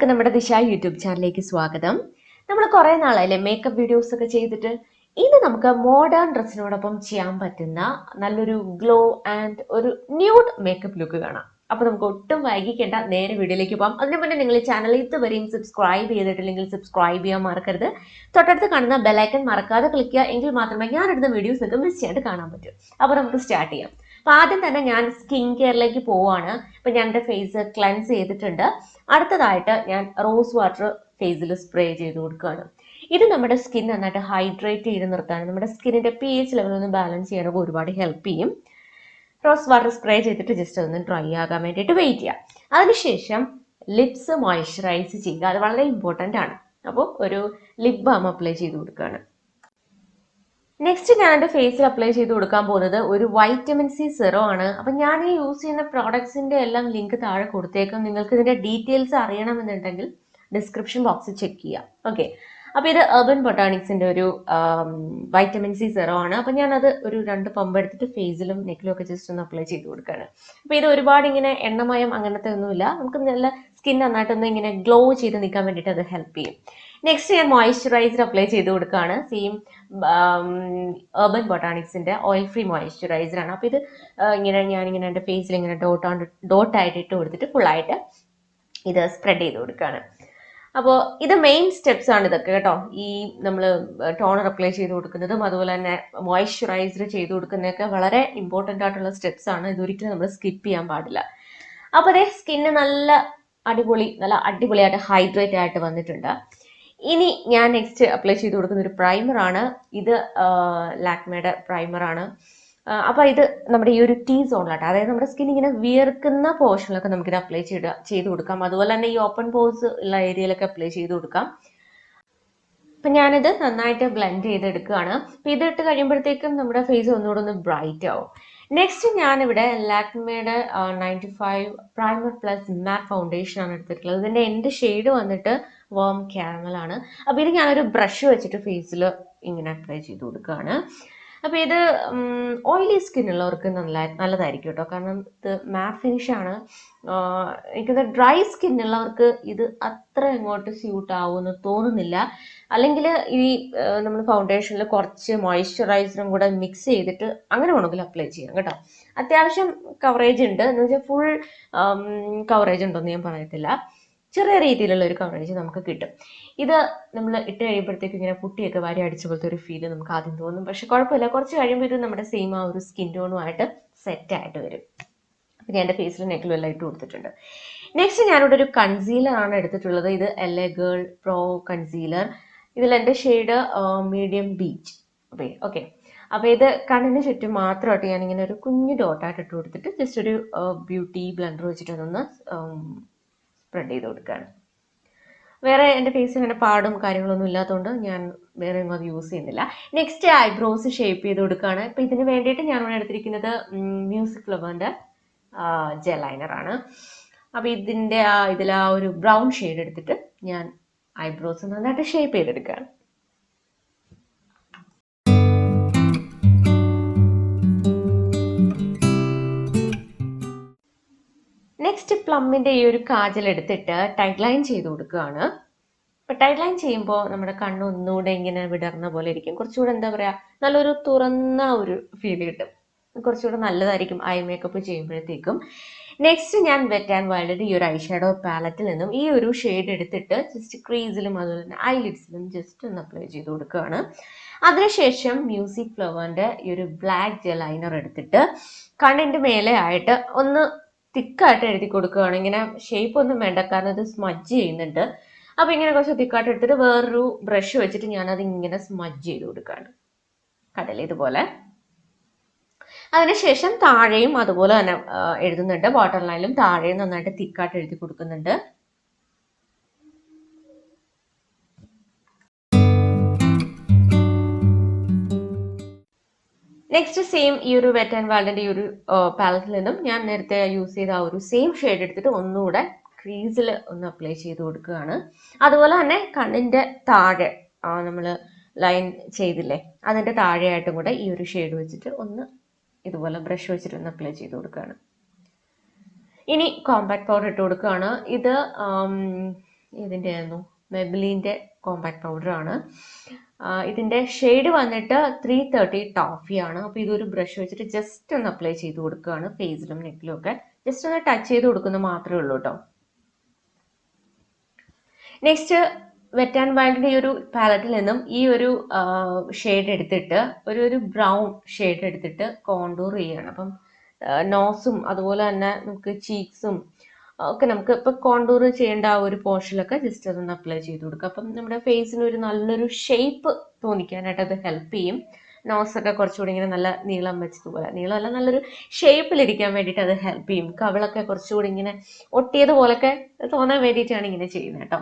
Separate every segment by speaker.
Speaker 1: എല്ലാവർക്കും നമ്മുടെ ദിശ യൂട്യൂബ് ചാനലിലേക്ക് സ്വാഗതം. നമ്മൾ കുറേ നാളായില്ലേ മേക്കപ്പ് വീഡിയോസ് ഒക്കെ ചെയ്തിട്ട്. ഇന്ന് നമുക്ക് മോഡേൺ ഡ്രസ്സിനോടൊപ്പം ചെയ്യാൻ പറ്റുന്ന നല്ലൊരു ഗ്ലോ ആൻഡ് ഒരു ന്യൂഡ് മേക്കപ്പ് ലുക്ക് കാണാം. അപ്പോൾ നമുക്ക് ഒട്ടും വൈകിക്കേണ്ട, നേരെ വീഡിയോയിലേക്ക് പോകാം. അതിനു മുന്നേ നിങ്ങൾ ഈ ചാനൽ ഇതുവരെയും സബ്സ്ക്രൈബ് ചെയ്തിട്ടില്ലെങ്കിൽ സബ്സ്ക്രൈബ് ചെയ്യാൻ മറക്കരുത്. തൊട്ടടുത്ത് കാണുന്ന ബെലൈക്കൺ മറക്കാതെ ക്ലിക്ക് ചെയ്യുക, എങ്കിൽ മാത്രമേ ഞാൻ എടുത്ത വീഡിയോസ് നിങ്ങൾക്ക് മിസ് ചെയ്യാണ്ട് കാണാൻ പറ്റും. അപ്പോൾ നമുക്ക് സ്റ്റാർട്ട് ചെയ്യാം. അപ്പോൾ ആദ്യം തന്നെ ഞാൻ സ്കിൻ കെയറിലേക്ക് പോവാണ്. അപ്പോൾ ഞാൻ എൻ്റെ ഫേസ് ക്ലെൻസ് ചെയ്തിട്ടുണ്ട്. അടുത്തതായിട്ട് ഞാൻ റോസ് വാട്ടർ ഫേസിൽ സ്പ്രേ ചെയ്ത് കൊടുക്കുകയാണ്. ഇത് നമ്മുടെ സ്കിൻ നന്നായിട്ട് ഹൈഡ്രേറ്റ് ചെയ്ത് നിർത്താനും നമ്മുടെ സ്കിന്നിൻ്റെ pH ലെവൽ ഒന്ന് ബാലൻസ് ചെയ്യാനൊക്കെ ഒരുപാട് ഹെൽപ്പ് ചെയ്യും. റോസ് വാട്ടർ സ്പ്രേ ചെയ്തിട്ട് ജസ്റ്റ് ഒന്ന് ഡ്രൈ ആകാൻ വേണ്ടിയിട്ട് വെയിറ്റ് ചെയ്യാം. അതിനുശേഷം ലിപ്സ് മോയ്സ്ചറൈസ് ചെയ്യുക, അത് വളരെ ഇമ്പോർട്ടൻ്റ് ആണ്. അപ്പോൾ ഒരു ലിപ് ബാം അപ്ലൈ ചെയ്ത് കൊടുക്കുകയാണ്. നെക്സ്റ്റ് ഞാൻ എൻ്റെ ഫേസിൽ അപ്ലൈ ചെയ്ത് കൊടുക്കാൻ പോകുന്നത് ഒരു വൈറ്റമിൻ സി സെറം ആണ്. അപ്പം ഞാൻ ഈ യൂസ് ചെയ്യുന്ന പ്രോഡക്ട്സിൻ്റെ എല്ലാം ലിങ്ക് താഴെ കൊടുത്തേക്കാം. നിങ്ങൾക്ക് ഇതിൻ്റെ ഡീറ്റെയിൽസ് അറിയണമെന്നുണ്ടെങ്കിൽ ഡിസ്ക്രിപ്ഷൻ ബോക്സിൽ ചെക്ക് ചെയ്യാം. ഓക്കെ, അപ്പോൾ ഇത് UrbanBotanicsൻ്റെ ഒരു വൈറ്റമിൻ സി സെറം ആണ്. അപ്പം ഞാനത് ഒരു 2 പമ്പ് എടുത്തിട്ട് ഫേസിലും നെക്കിലും ഒക്കെ ജസ്റ്റ് ഒന്ന് അപ്ലൈ ചെയ്ത് കൊടുക്കുകയാണ്. അപ്പോൾ ഇത് ഒരുപാട് ഇങ്ങനെ എണ്ണമയം അങ്ങനത്തെ ഒന്നുമില്ല, നമുക്ക് നല്ല സ്കിൻ നന്നായിട്ടൊന്ന് ഇങ്ങനെ ഗ്ലോ ചെയ്ത് നിൽക്കാൻ വേണ്ടിയിട്ട് അത് ഹെൽപ്പ് ചെയ്യും. നെക്സ്റ്റ് ഞാൻ മോയ്സ്ചറൈസർ അപ്ലൈ ചെയ്ത് കൊടുക്കുകയാണ്. സെയിം UrbanBotanicsൻ്റെ ഓയിൽ ഫ്രീ മോയ്സ്ചറൈസർ ആണ്. അപ്പോൾ ഇത് ഞാനിങ്ങനെ എൻ്റെ ഫേസിൽ ഇങ്ങനെ ഡോട്ടായിട്ട് ഇട്ട് കൊടുത്തിട്ട് ഫുള്ളായിട്ട് ഇത് സ്പ്രെഡ് ചെയ്ത് കൊടുക്കുകയാണ്. അപ്പോൾ ഇത് മെയിൻ സ്റ്റെപ്സ് ആണ് ഇതൊക്കെ കേട്ടോ. ഈ നമ്മൾ ടോണർ അപ്ലൈ ചെയ്ത് കൊടുക്കുന്നതും അതുപോലെ തന്നെ മോയ്സ്ചറൈസർ ചെയ്ത് കൊടുക്കുന്നതൊക്കെ വളരെ ഇമ്പോർട്ടൻ്റ് ആയിട്ടുള്ള സ്റ്റെപ്സ് ആണ്. ഇതൊരിക്കലും നമ്മൾ സ്കിപ്പ് ചെയ്യാൻ പാടില്ല. അപ്പോൾ അതേ സ്കിന്ന് നല്ല അടിപൊളിയായിട്ട് ഹൈഡ്രേറ്റ് ആയിട്ട് വന്നിട്ടുണ്ട്. ഇനി ഞാൻ നെക്സ്റ്റ് അപ്ലൈ ചെയ്ത് കൊടുക്കുന്ന ഒരു പ്രൈമറാണ്. ഇത് ലാക്മേയുടെ പ്രൈമറാണ്. അപ്പോൾ ഇത് നമ്മുടെ ഈ ഒരു T സോണിലാട്ടോ, അതായത് നമ്മുടെ സ്കിൻ ഇങ്ങനെ വിയർക്കുന്ന പോർഷനിലൊക്കെ നമുക്കിത് അപ്ലൈ ചെയ്ത് കൊടുക്കാം. അതുപോലെ തന്നെ ഈ ഓപ്പൺ പോർസ് ഉള്ള ഏരിയയിലൊക്കെ അപ്ലൈ ചെയ്ത് കൊടുക്കാം. അപ്പം ഞാനിത് നന്നായിട്ട് ബ്ലെൻഡ് ചെയ്തെടുക്കുകയാണ്. അപ്പം ഇതിട്ട് കഴിയുമ്പോഴത്തേക്കും നമ്മുടെ ഫേസ് ഒന്നുകൂടെ ഒന്ന് ബ്രൈറ്റ് ആവും. നെക്സ്റ്റ് ഞാനിവിടെ ലാക്മേയുടെ 95 പ്രൈമർ പ്ലസ് മാറ്റ് ഫൗണ്ടേഷൻ ആണ് എടുത്തിട്ടുള്ളത്. ഇതിൻ്റെ എൻ്റെ ഷെയ്ഡ് വന്നിട്ട് വാം കാരമൽ ആണ്. അപ്പോൾ ഇത് ഞാനൊരു ബ്രഷ് വെച്ചിട്ട് ഫേസിൽ ഇങ്ങനെ അപ്ലൈ ചെയ്ത് കൊടുക്കുകയാണ്. അപ്പോൾ ഇത് ഓയിലി സ്കിന്നുള്ളവർക്ക് നല്ലതായിരിക്കും കേട്ടോ, കാരണം ഇത് മാറ്റ് ഫിനിഷാണ്. എനിക്കത് ഡ്രൈ സ്കിന്നുള്ളവർക്ക് ഇത് അത്ര ഇങ്ങോട്ട് സ്യൂട്ട് ആവുമെന്ന് തോന്നുന്നില്ല. അല്ലെങ്കിൽ ഈ നമ്മൾ ഫൗണ്ടേഷനിൽ കുറച്ച് മോയ്സ്ചറൈസറും കൂടെ മിക്സ് ചെയ്തിട്ട് അങ്ങനെ വേണമെങ്കിൽ അപ്ലൈ ചെയ്യാം കേട്ടോ. അത്യാവശ്യം കവറേജ് ഉണ്ട്, എന്ന് വെച്ചാൽ ഫുൾ കവറേജ് ഉണ്ടോയെന്ന് ഞാൻ പറയത്തില്ല, ചെറിയ രീതിയിലുള്ള ഒരു കവറേജ് നമുക്ക് കിട്ടും. ഇത് നമ്മൾ ഇട്ട് കഴിയുമ്പോഴത്തേക്ക് ഇങ്ങനെ പുട്ടിയൊക്കെ വാരി അടിച്ച പോലത്തെ ഒരു ഫീല് നമുക്ക് ആദ്യം തോന്നും. പക്ഷെ കുഴപ്പമില്ല, കുറച്ച് കഴിയുമ്പോൾ ഇത് നമ്മുടെ സെയിം ആ ഒരു സ്കിൻ ടോണുമായിട്ട് സെറ്റായിട്ട് വരും. അപ്പം ഞാൻ എൻ്റെ ഫേസിലും നെക്കിലും എല്ലാം ഇട്ട് കൊടുത്തിട്ടുണ്ട്. നെക്സ്റ്റ് ഞാനിവിടെ ഒരു കൺസീലർ ആണ് എടുത്തിട്ടുള്ളത്. ഇത് LA ഗേൾ പ്രോ കൺസീലർ. ഇതിൽ എൻ്റെ ഷെയ്ഡ് മീഡിയം ബീച്ച്. ഓക്കെ, അപ്പോൾ ഇത് കണ്ണിന് ചുറ്റും മാത്രമായിട്ട് ഞാനിങ്ങനെ ഒരു കുഞ്ഞു ഡോട്ടായിട്ട് ഇട്ട് കൊടുത്തിട്ട് ജസ്റ്റ് ഒരു ബ്യൂട്ടി ബ്ലെൻഡർ വെച്ചിട്ടൊന്ന് സ്പ്രെഡ് ചെയ്ത് കൊടുക്കുകയാണ്. വേറെ എൻ്റെ ഫേസിൽ അങ്ങനെ പാടും കാര്യങ്ങളൊന്നും ഇല്ലാത്തതുകൊണ്ട് ഞാൻ വേറെ ഒന്നും അത് യൂസ് ചെയ്യുന്നില്ല. നെക്സ്റ്റ് ഐബ്രോസ് ഷേപ്പ് ചെയ്ത് കൊടുക്കുകയാണ്. അപ്പോൾ ഇതിന് വേണ്ടിയിട്ട് ഞാനിവിടെ എടുത്തിരിക്കുന്നത് മ്യൂസിക് ഫ്ലവറിൻ്റെ ജെൽ ലൈനറാണ്. അപ്പോൾ ഇതിൽ ആ ഒരു ബ്രൗൺ ഷെയ്ഡ് എടുത്തിട്ട് ഞാൻ ഐബ്രോസ് നന്നായിട്ട് ഷേപ്പ് ചെയ്തെടുക്കുകയാണ്. നെക്സ്റ്റ് പ്ലമ്മിൻ്റെ ഈ ഒരു കാജൽ എടുത്തിട്ട് ടൈറ്റ് ലൈൻ ചെയ്ത് കൊടുക്കുകയാണ്. അപ്പോൾ ടൈറ്റ് ലൈൻ ചെയ്യുമ്പോൾ നമ്മുടെ കണ്ണ് ഒന്നുകൂടെ ഇങ്ങനെ വിടർന്ന പോലെ ഇരിക്കും. കുറച്ചുകൂടെ എന്താ പറയുക, നല്ലൊരു തുറന്ന ഒരു ഫീൽ കിട്ടും. കുറച്ചുകൂടെ നല്ലതായിരിക്കും ഐ മേക്കപ്പ് ചെയ്യുമ്പോഴത്തേക്കും. നെക്സ്റ്റ് ഞാൻ വെറ്റ് ആൻഡ് വൈൽഡിൻ്റെ ഈ ഒരു ഐ ഷാഡോ പാലറ്റിൽ നിന്നും ഈ ഒരു ഷെയ്ഡ് എടുത്തിട്ട് ജസ്റ്റ് ക്രീസിലും അതുപോലെ തന്നെ ഐലിഡ്സിലും ജസ്റ്റ് ഒന്ന് അപ്ലൈ ചെയ്ത് കൊടുക്കുകയാണ്. അതിനുശേഷം മ്യൂസിക് ഫ്ലവറിൻ്റെ ഈ ഒരു ബ്ലാക്ക് ജെൽ ലൈനർ എടുത്തിട്ട് കണ്ണിൻ്റെ മേലെ ആയിട്ട് ഒന്ന് തിക്കായിട്ട് എഴുതി കൊടുക്കുകയാണ്. ഇങ്ങനെ ഷേപ്പ് ഒന്നും വേണ്ട, കാരണം ഇത് സ്മഡ്ജ് ചെയ്യുന്നുണ്ട്. അപ്പോൾ ഇങ്ങനെ കുറച്ച് തിക്കായിട്ട് എടുത്തിട്ട് വേറൊരു ബ്രഷ് വെച്ചിട്ട് ഞാനത് ഇങ്ങനെ സ്മഡ്ജ് ചെയ്ത് കൊടുക്കുകയാണ്, കടല ഇതുപോലെ. അതിനുശേഷം താഴെയും അതുപോലെ തന്നെ എഴുതുന്നുണ്ട്. വാട്ടർ ലൈനിലും താഴെയും നന്നായിട്ട് തിക്കായിട്ട് എഴുതി കൊടുക്കുന്നുണ്ട്. നെക്സ്റ്റ് സെയിം ഈ ഒരു വെറ്റ് ആൻഡ് വൈൽഡിൻ്റെ ഈ ഒരു പാലറ്റിൽ നിന്നും ഞാൻ നേരത്തെ യൂസ് ചെയ്ത ആ ഒരു സെയിം ഷെയ്ഡ് എടുത്തിട്ട് ഒന്നുകൂടെ ക്രീസിൽ ഒന്ന് അപ്ലൈ ചെയ്ത് കൊടുക്കുകയാണ്. അതുപോലെ തന്നെ കണ്ണിൻ്റെ താഴെ നമ്മൾ ലൈൻ ചെയ്തില്ലേ, അതിൻ്റെ താഴെയായിട്ടും കൂടെ ഈ ഒരു ഷെയ്ഡ് വെച്ചിട്ട് ഒന്ന് ഇതുപോലെ ബ്രഷ് വെച്ചിട്ട് ഒന്ന് അപ്ലൈ ചെയ്ത് കൊടുക്കുകയാണ്. ഇനി കോമ്പാക്ട് പൗഡർ ഇട്ട് കൊടുക്കുകയാണ്. ഇത് ഇതിൻ്റെ ആയിരുന്നു മെബിലിൻ്റെ കോമ്പാക്ട് പൗഡറാണ്. ഇതിൻ്റെ ഷെയ്ഡ് വന്നിട്ട് 330 ടോഫി ആണ്. അപ്പോൾ ഇതൊരു ബ്രഷ് വെച്ചിട്ട് ജസ്റ്റ് ഒന്ന് അപ്ലൈ ചെയ്ത് കൊടുക്കുകയാണ് ഫേസിലും നെക്കിലും ഒക്കെ. ജസ്റ്റ് ഒന്ന് ടച്ച് ചെയ്ത് കൊടുക്കുന്നത് മാത്രമേ ഉള്ളൂ കേട്ടോ. നെക്സ്റ്റ് വെറ്റ് ആൻഡ് വൈൽഡിൻ്റെ ഈ ഒരു പാലറ്റിൽ നിന്നും ഈ ഒരു ഷെയ്ഡ് എടുത്തിട്ട് ഒരു ബ്രൗൺ ഷെയ്ഡ് എടുത്തിട്ട് കോണ്ടൂർ ചെയ്യണം. അപ്പം നോസും അതുപോലെ തന്നെ നമുക്ക് ചീക്സും ഒക്കെ നമുക്ക് ഇപ്പോൾ കോണ്ടൂർ ചെയ്യേണ്ട ആ ഒരു പോർഷനിലൊക്കെ ജസ്റ്റ് അതൊന്ന് അപ്ലൈ ചെയ്ത് കൊടുക്കുക. അപ്പം നമ്മുടെ ഫേസിന് ഒരു നല്ലൊരു ഷേപ്പ് തോന്നിക്കാനായിട്ട് അത് ഹെൽപ്പ് ചെയ്യും. നോസൊക്കെ കുറച്ചുകൂടി ഇങ്ങനെ നല്ല നീളം വെച്ചതുപോലെ, നീളമല്ല നല്ലൊരു ഷേപ്പിലിരിക്കാൻ വേണ്ടിയിട്ട് അത് ഹെൽപ്പ് ചെയ്യും. കവിളൊക്കെ കുറച്ചുകൂടി ഇങ്ങനെ ഒട്ടിയതുപോലൊക്കെ തോന്നാൻ വേണ്ടിയിട്ടാണ് ഇങ്ങനെ ചെയ്യുന്നത് കേട്ടോ.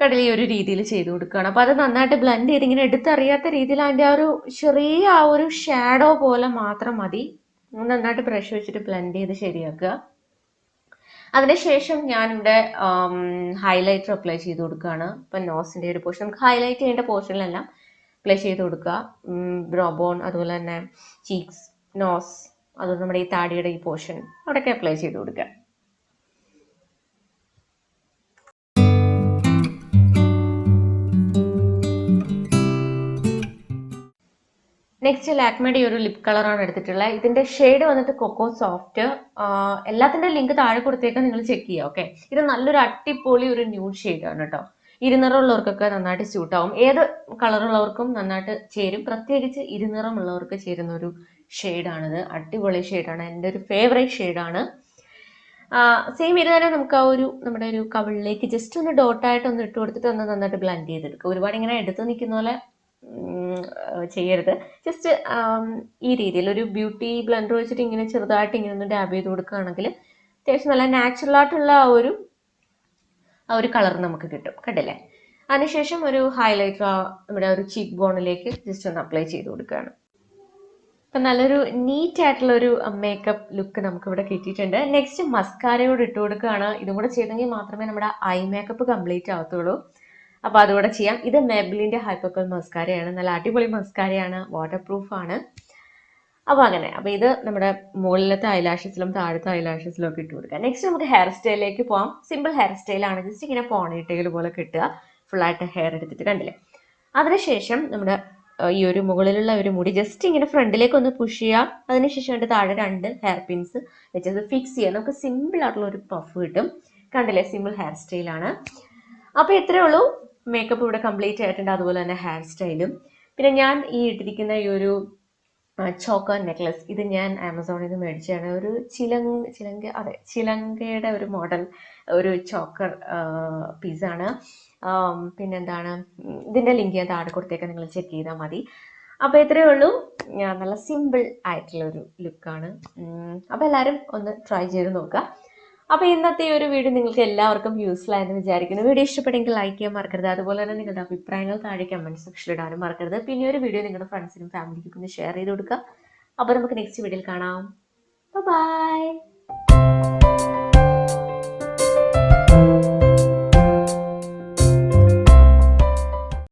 Speaker 1: കടൽ ഈ ഒരു രീതിയിൽ ചെയ്ത് കൊടുക്കുകയാണ്. അപ്പോൾ അത് നന്നായിട്ട് ബ്ലെൻഡ് ചെയ്ത് ഇങ്ങനെ എടുത്തറിയാത്ത രീതിയിൽ അതിൻ്റെ ആ ഒരു ചെറിയ ആ ഒരു ഷാഡോ പോലെ മാത്രം മതി. നന്നായിട്ട് ബ്രഷ് വെച്ചിട്ട് ബ്ലെൻഡ് ചെയ്ത് ശരിയാക്കുക. അതിനുശേഷം ഞാനിവിടെ ഹൈലൈറ്റർ അപ്ലൈ ചെയ്ത് കൊടുക്കുകയാണ്. ഇപ്പം നോസിൻ്റെ ഒരു പോർഷൻ നമുക്ക് ഹൈലൈറ്റ് ചെയ്യേണ്ട പോർഷനിലെല്ലാം അപ്ലൈ ചെയ്ത് കൊടുക്കുക. ബ്രോ ബോൺ, അതുപോലെ തന്നെ ചീക്സ്, നോസ്, അതുപോലെ നമ്മുടെ ഈ താടിയുടെ ഈ പോർഷൻ അവിടെയൊക്കെ അപ്ലൈ ചെയ്ത് കൊടുക്കുക. നെക്സ്റ്റ് ലാക്മേയുടെ ഒരു ലിപ് കളറാണ് എടുത്തിട്ടുള്ളത്. ഇതിന്റെ ഷെയ്ഡ് വന്നിട്ട് കൊക്കോ സോഫ്റ്റ്. എല്ലാത്തിന്റെ ലിങ്ക് താഴെ കൊടുത്തേക്കാൻ നിങ്ങൾ ചെക്ക് ചെയ്യുക. ഓക്കെ, ഇത് നല്ലൊരു അടിപൊളി ഒരു ന്യൂഡ് ഷെയ്ഡാണ് കേട്ടോ. ഇരുനിറമുള്ളവർക്കൊക്കെ നന്നായിട്ട് സ്യൂട്ട് ആവും. ഏത് കളറുള്ളവർക്കും നന്നായിട്ട് ചേരും. പ്രത്യേകിച്ച് ഇരുനിറമുള്ളവർക്ക് ചേരുന്ന ഒരു ഷെയ്ഡാണിത്. അടിപൊളി ഷെയ്ഡാണ്, എൻ്റെ ഒരു ഫേവറേറ്റ് ഷെയ്ഡാണ്. സെയിം ഇത് തന്നെ നമുക്ക് ആ ഒരു നമ്മുടെ ഒരു കവിളിലേക്ക് ജസ്റ്റ് ഒന്ന് ഡോട്ടായിട്ട് ഒന്ന് ഇട്ട് കൊടുത്തിട്ട് ഒന്ന് നന്നായിട്ട് ബ്ലെൻഡ് ചെയ്തെടുക്കുക. ഒരുപാട് ഇങ്ങനെ എടുത്ത് നിൽക്കുന്ന പോലെ ചെയ്യരുത്. ജസ്റ്റ് ഈ രീതിയിൽ ഒരു ബ്യൂട്ടി ബ്ലെൻഡർ വെച്ചിട്ട് ഇങ്ങനെ ചെറുതായിട്ട് ഇങ്ങനെ ഒന്ന് ഡാബ് ചെയ്ത് കൊടുക്കുകയാണെങ്കിൽ അത്യാവശ്യം നല്ല നാച്ചുറൽ ആയിട്ടുള്ള ആ ഒരു കളർ നമുക്ക് കിട്ടും. കണ്ടില്ലേ? അതിനുശേഷം ഒരു ഹൈലൈറ്റർ നമ്മുടെ ഒരു ചീക്ക് ബോണിലേക്ക് ജസ്റ്റ് ഒന്ന് അപ്ലൈ ചെയ്ത് കൊടുക്കുകയാണ്. അപ്പം നല്ലൊരു നീറ്റ് ആയിട്ടുള്ള ഒരു മേക്കപ്പ് ലുക്ക് നമുക്ക് ഇവിടെ കിട്ടിയിട്ടുണ്ട്. നെക്സ്റ്റ് മസ്കാരയോട് ഇട്ട് കൊടുക്കുകയാണ്. ഇതും കൂടെ ചെയ്തെങ്കിൽ മാത്രമേ നമ്മുടെ ഐ മേക്കപ്പ് കംപ്ലീറ്റ് ആവത്തുള്ളൂ. അപ്പോൾ അതുകൂടെ ചെയ്യാം. ഇത് മെബിലിൻ്റെ ഹൈപ്പർകേൾ മസ്കാരയാണ്. നല്ല അടിപൊളി മസ്കാരയാണ്, വാട്ടർ പ്രൂഫാണ്. അപ്പോൾ അങ്ങനെ, അപ്പോൾ ഇത് നമ്മുടെ മുകളിലത്തെ ഐലാഷസിലും താഴത്തെ ഐലാഷസിലും ഒക്കെ ഇട്ട് കൊടുക്കുക. നെക്സ്റ്റ് നമുക്ക് ഹെയർ സ്റ്റൈലിലേക്ക് പോകാം. സിമ്പിൾ ഹെയർ സ്റ്റൈലാണ്. ജസ്റ്റ് ഇങ്ങനെ പോണിറ്റെയിൽ പോലെ കിട്ടുക, ഫുള്ളായിട്ട് ഹെയർ എടുത്തിട്ട്. കണ്ടില്ലേ? അതിനുശേഷം നമ്മുടെ ഈ ഒരു മുകളിലുള്ള ഒരു മുടി ജസ്റ്റ് ഇങ്ങനെ ഫ്രണ്ടിലേക്ക് ഒന്ന് പുഷ് ചെയ്യുക. അതിനുശേഷം അതിൻ്റെ താഴെ 2 ഹെയർ പിൻസ് വെച്ചത് ഫിക്സ് ചെയ്യുക. നമുക്ക് സിമ്പിൾ ആയിട്ടുള്ള ഒരു പഫ് കിട്ടും. കണ്ടില്ലേ? സിമ്പിൾ ഹെയർ സ്റ്റൈലാണ്. അപ്പോൾ ഇത്രയേ ഉള്ളൂ. മേക്കപ്പ് ഇവിടെ കംപ്ലീറ്റ് ആയിട്ടുണ്ട്, അതുപോലെ തന്നെ ഹെയർ സ്റ്റൈലും. പിന്നെ ഞാൻ ഈ ഇട്ടിരിക്കുന്ന ഈ ഒരു ചോക്കർ നെക്ലസ്, ഇത് ഞാൻ ആമസോണിൽ നിന്ന് മേടിച്ചതാണ്. ഒരു ചിലങ്കയുടെ ഒരു മോഡൽ ഒരു ചോക്കർ പീസാണ്. പിന്നെന്താണ്, ഇതിൻ്റെ ലിങ്ക് ഞാൻ താഴെ കൊടുത്തേക്ക്, നിങ്ങൾ ചെക്ക് ചെയ്താൽ മതി. അപ്പോൾ ഇത്രയേ ഉള്ളൂ. നല്ല സിമ്പിൾ ആയിട്ടുള്ളൊരു ലുക്കാണ്. അപ്പോൾ എല്ലാവരും ഒന്ന് ട്രൈ ചെയ്ത് നോക്കുക. അപ്പോൾ ഇന്നത്തെ ഈ ഒരു വീഡിയോ നിങ്ങൾക്ക് എല്ലാവർക്കും യൂസ്ഫുൾ ആയെന്ന് വിചാരിക്കുന്നു. വീഡിയോ ഇഷ്ടപ്പെട്ടെങ്കിൽ ലൈക്ക് ചെയ്യാൻ മറക്കരുത്. അതുപോലെ തന്നെ നിങ്ങളുടെ അഭിപ്രായങ്ങൾ താഴെ കമൻറ്റ് സെക്ഷനിൽ ഇടാനും മറക്കരുത്. പിന്നെ ഒരു വീഡിയോ നിങ്ങളുടെ ഫ്രണ്ട്സിനും ഫാമിലിക്കും ഒന്ന് ഷെയർ ചെയ്ത് കൊടുക്കുക. അപ്പോൾ നമുക്ക് നെക്സ്റ്റ് വീഡിയോയിൽ കാണാം. ബൈ.